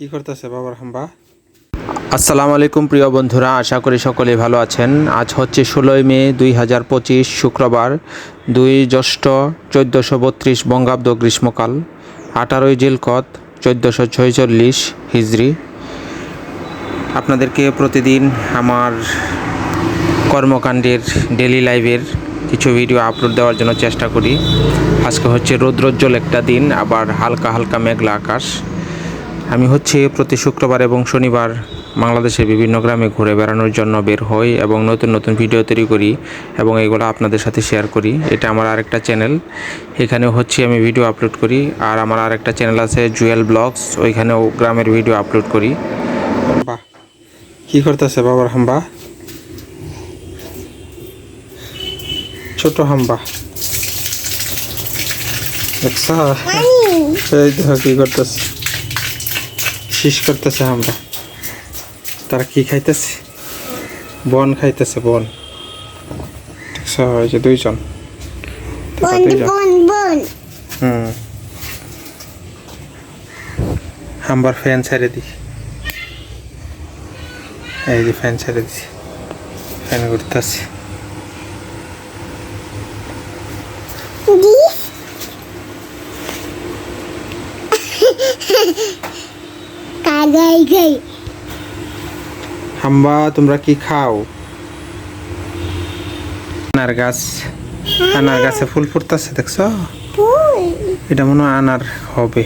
কি করতেছে বাবার হাম্বা? আসসালামু আলাইকুম প্রিয় বন্ধুরা, আশা করি সকলেই ভালো আছেন। আজ হচ্ছে 16ই মে 2025 শুক্রবার, 2 জ্যৈষ্ঠ 1432 বঙ্গাব্দ গ্রীষ্মকাল, 18ই জিলকত 1446 হিজরি। আপনাদেরকে প্রতিদিন আমার কর্মকাণ্ডের ডেলি লাইভের কিছু ভিডিও আপলোড দেওয়ার জন্য চেষ্টা করি। আজকে হচ্ছে রৌদ্রোজ্জ্বল একটা দিন, আবার হালকা হালকা মেঘলা আকাশ। আমি হচ্ছে প্রতি শুক্রবার এবং শনিবার বাংলাদেশের বিভিন্ন গ্রামে ঘুরে বেড়ানোর জন্য বের হই এবং নতুন নতুন ভিডিও তৈরি করি এবং এগুলো আপনাদের সাথে শেয়ার করি। এটা আমার আরেকটা চ্যানেল, এখানে হচ্ছে আমি ভিডিও আপলোড করি। আর আমার আরেকটা চ্যানেল আছে জুয়েল ব্লগস, ওইখানেও গ্রামের ভিডিও আপলোড করি। হাম্বা কি করতেছে বাবার হাম্বা? ছোট হাম্বা দেখছা? এই দেখো কি করতেছে, শীষ করতেছে হাম্বা। তারা কি খাইতেছে? বন খাইতেছে, বন। দেখছো, এই যে দুইজন। হাম্বার ফ্যান ছেড়ে দি, এই যে ফ্যান ছেড়ে দিছি, ফ্যান ঘুরতেছে। হাম্বা তোমরা কি খাও? আনার গাছ, আনার গাছে ফুল ফুটতেছে দেখছো? এটা মনে হয় আনার হবে,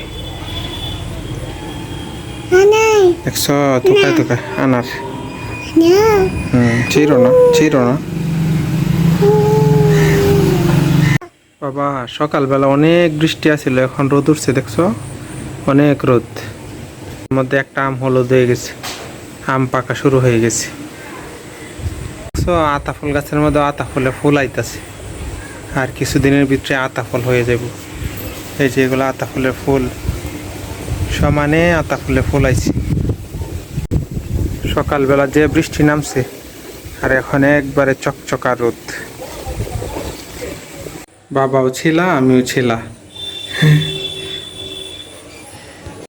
দেখছো? তোকায় তোকায় আনার। চিরো না, চিরো না বাবা। সকালবেলা অনেক বৃষ্টি আছিল, এখন রোদ উঠছে দেখছো, অনেক রোদ। এর মধ্যে একটা আম হলুদ হয়ে গেছে, আম পাকা শুরু হয়ে গেছে। আতা ফুল গাছের মধ্যে আতা ফুলে ফুল আইতাছে, আর কিছুদিনের ভিতরে আতা ফল হয়ে যাব। এই যে এগুলো আতা ফুলের ফুল, সমানে আতা ফুলে ফুল আইছে। সকালবেলা যে বৃষ্টি নামছে, আর এখন একবারে চকচকা রোদ। বাবাও ছিলা, আমিও ছিলা।